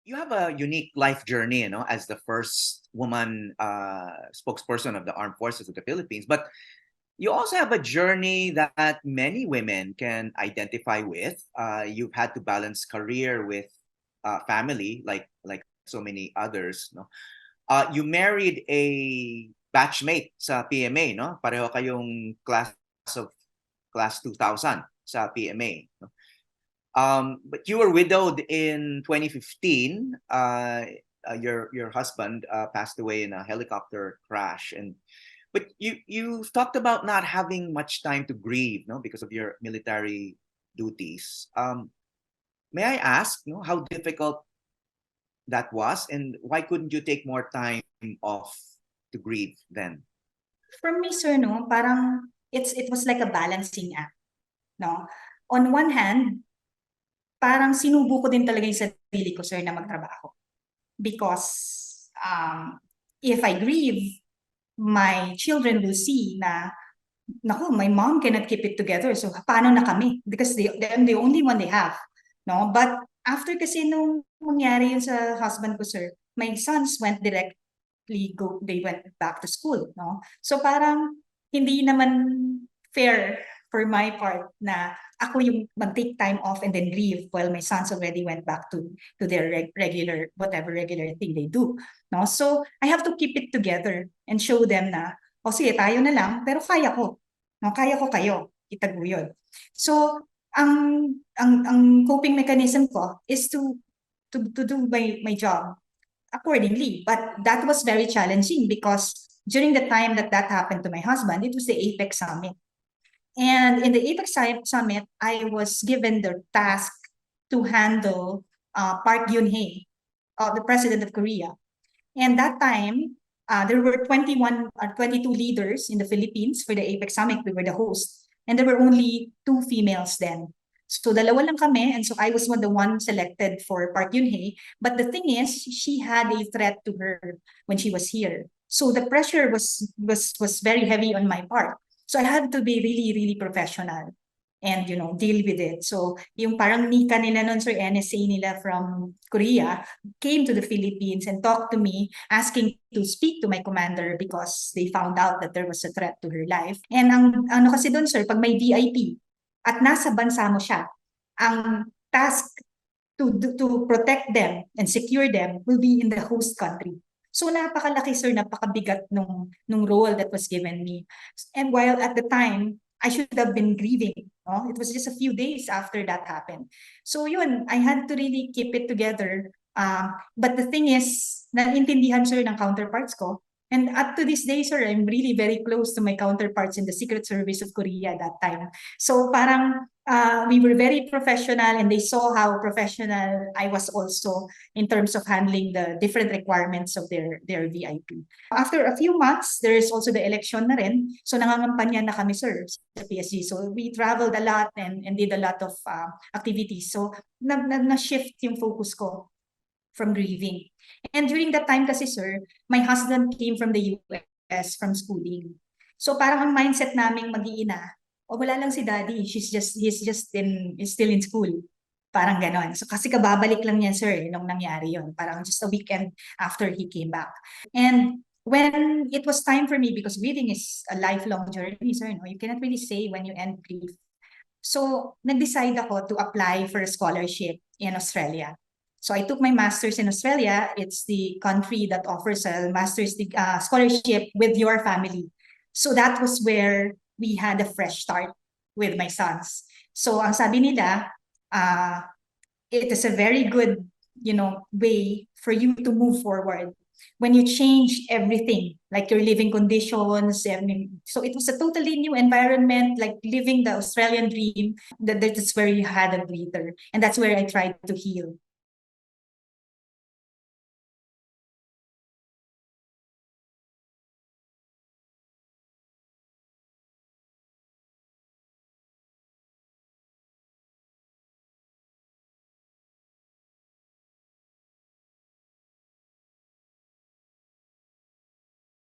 you have a unique life journey, as the first woman spokesperson of the Armed Forces of the Philippines. But you also have a journey that many women can identify with. You've had to balance career with family, like so many others. No, you married a batchmate sa PMA, no? Pareho kayong of class 2000 sa PMA. No? But you were widowed in 2015. Your husband passed away in a helicopter crash, but you've talked about not having much time to grieve, no, because of your military duties. May I ask, no, how difficult that was, and why couldn't you take more time off to grieve then? For me, sir, no, parang it was like a balancing act, no. On one hand, parang sinubo ko din talaga yung sarili ko, sir, na magtrabaho. Because if I grieve, my children will see na, naku, my mom cannot keep it together. So, paano na kami? Because I'm the only one they have. No? But after kasi nung mangyari yun sa husband ko, sir, my sons went they went back to school. No? So, parang hindi naman fair for my part na ako yung mag-take time off and then leave while my sons already went back to their regular thing they do. No? So, I have to keep it together and show them na, sige, tayo na lang, pero kaya ko. No? Kaya ko kayo. Itaguyod. So, ang coping mechanism ko is to do my job accordingly. But that was very challenging because during the time that happened to my husband, it was the APEC Summit. And in the APEC Summit, I was given the task to handle Park Geun-hye, the president of Korea. And that time, there were 21 or 22 leaders in the Philippines for the APEC Summit. We were the host. And there were only 2 females then. So dalawa lang kami, and so I was the one selected for Park Geun-hye. But the thing is, she had a threat to her when she was here. So the pressure was very heavy on my part. So I had to be really, really professional and, deal with it. So yung parang nika nila nun, sir, NSA nila from Korea came to the Philippines and talked to me, asking to speak to my commander because they found out that there was a threat to her life. And ano kasi dun, sir, pag may VIP at nasa bansa mo siya, ang task to protect them and secure them will be in the host country. So napakalaki, sir, napakabigat nung role that was given me. And while at the time, I should have been grieving. No? It was just a few days after that happened. So yun, I had to really keep it together. But the thing is, naintindihan, sir, ng counterparts ko. And up to this day, sir, I'm really very close to my counterparts in the Secret Service of Korea at that time. So parang we were very professional, and they saw how professional I was also in terms of handling the different requirements of their VIP. After a few months, there is also the election na rin. So nangangampanya na kami, sir, sa PSG. So we traveled a lot and did a lot of activities. So na-shift yung focus ko from grieving. And during that time kasi, sir, my husband came from the US from schooling. So parang ang mindset naming mag-iina, wala lang si daddy, he's still in school. Parang ganon. So kasi kababalik lang niya, sir, nung nangyari yon. Parang just a weekend after he came back. And when it was time for me, because grieving is a lifelong journey, sir, no? You cannot really say when you end grief. So nag-decide ako to apply for a scholarship in Australia. So I took my master's in Australia. It's the country that offers a master's scholarship with your family. So that was where we had a fresh start with my sons. So ang sabi nila, it is a very good, way for you to move forward when you change everything, like your living conditions. So it was a totally new environment, like living the Australian dream. That's where you had a breather, and that's where I tried to heal.